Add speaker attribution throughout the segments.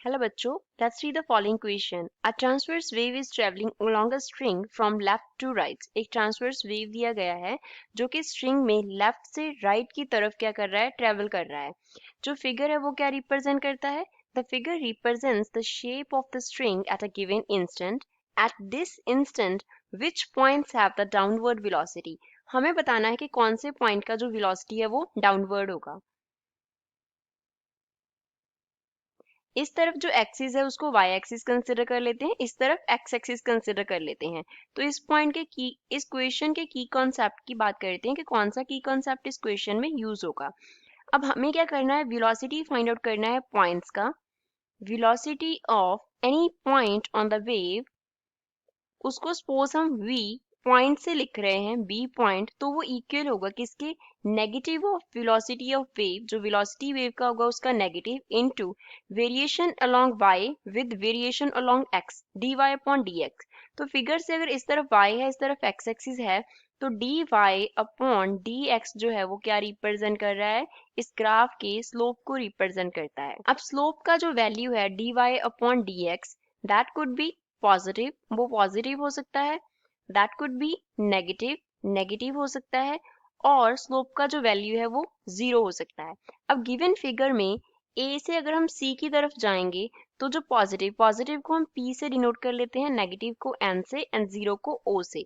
Speaker 1: Hello बच्चों, let's read the following question. A transverse wave is traveling along a string from left to right. एक transverse wave दिया गया है जो कि string में left से right की तरफ क्या कर रहा है, travel कर रहा है. जो figure है वो क्या represent करता है? The figure represents the shape of the string at a given instant. At this instant, which points have the downward velocity? हमें बताना है कि कौन से point का जो velocity है वो downward होगा. इस तरफ जो एक्सिस है उसको वाई एक्सिस कंसिडर कर लेते हैं, इस तरफ एक्स एक्सिस कंसिडर कर लेते हैं. तो इस पॉइंट के की इस क्वेश्चन के की कॉन्सेप्ट की बात करते हैं कि कौन सा की कॉन्सेप्ट इस क्वेश्चन में यूज होगा. अब हमें क्या करना है, वेलोसिटी फाइंड आउट करना है पॉइंट्स का. Velocity of any point on the wave, उसको सपोज हम v पॉइंट से लिख रहे हैं, b पॉइंट, तो वो इक्वल होगा किसके, negative of velocity of wave, जो वेलोसिटी वेव का होगा उसका negative, into variation along y with variation along x dy upon dx. तो फिगर से अगर इस तरफ y है, इस तरफ x एक्सिस है, तो dy अपॉन dx जो है वो क्या रिप्रेजेंट कर रहा है, इस ग्राफ के स्लोप को रिप्रेजेंट करता है. अब स्लोप का जो वैल्यू है dy upon dx, that could be positive, वो पॉजिटिव हो सकता है, that could be negative, negative हो सकता है, और स्लोप का जो वैल्यू है वो 0 हो सकता है. अब गिवन फिगर में ए से अगर हम सी की तरफ जाएंगे तो जो पॉजिटिव पॉजिटिव को हम पी से डिनोट कर लेते हैं, नेगेटिव को एन से, एंड 0 को ओ से.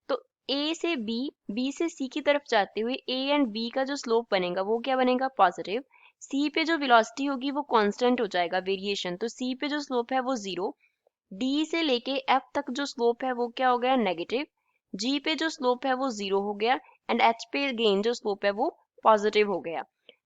Speaker 1: तो ए से बी, बी से सी की तरफ जाते हुए ए एंड बी का जो स्लोप बनेगा वो क्या बनेगा, पॉजिटिव. सी पे जो वेलोसिटी होगी वो कांस्टेंट हो जाएगा, वेरिएशन, तो सी पे जो स्लोप है वो 0. डी से लेके एफ तक जो स्लोप है वो क्या हो गया, नेगेटिव. जी पे जो स्लोप है वो 0 हो गया, एंड एच पे अगेन जो स्लोप है वो पॉजिटिव हो गया.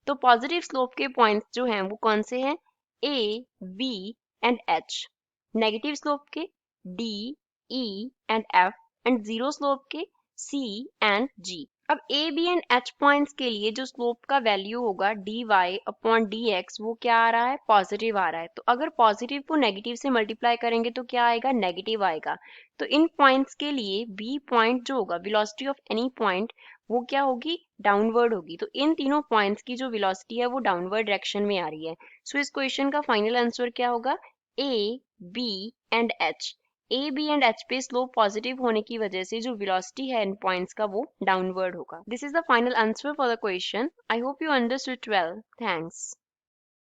Speaker 1: तो पॉजिटिव स्लोप के पॉइंट्स जो हैं वो कौन से हैं, A, B and H. Negative slope के D, E and F, and zero slope के सी एंड जी. अब A, B and H points के लिए जो स्लोप का वैल्यू होगा dy अपॉन dx, वो क्या आ रहा है, पॉजिटिव आ रहा है. तो अगर पॉजिटिव को नेगेटिव से मल्टीप्लाई करेंगे तो क्या आएगा, नेगेटिव आएगा. तो इन पॉइंट्स के लिए b पॉइंट जो होगा, वेलोसिटी ऑफ एनी पॉइंट, वो क्या होगी, डाउनवर्ड होगी. तो इन तीनों पॉइंट्स की जो वेलोसिटी है वो डाउनवर्ड डायरेक्शन में आ रही है. सो इस क्वेश्चन का फाइनल आंसर क्या होगा, A, B and H. A, B and H पे स्लोप पॉजिटिव होने की वजह से जो वेलोसिटी है इन पॉइंट्स का वो डाउनवर्ड होगा. This is the final answer for the question. I hope you understood well. Thanks.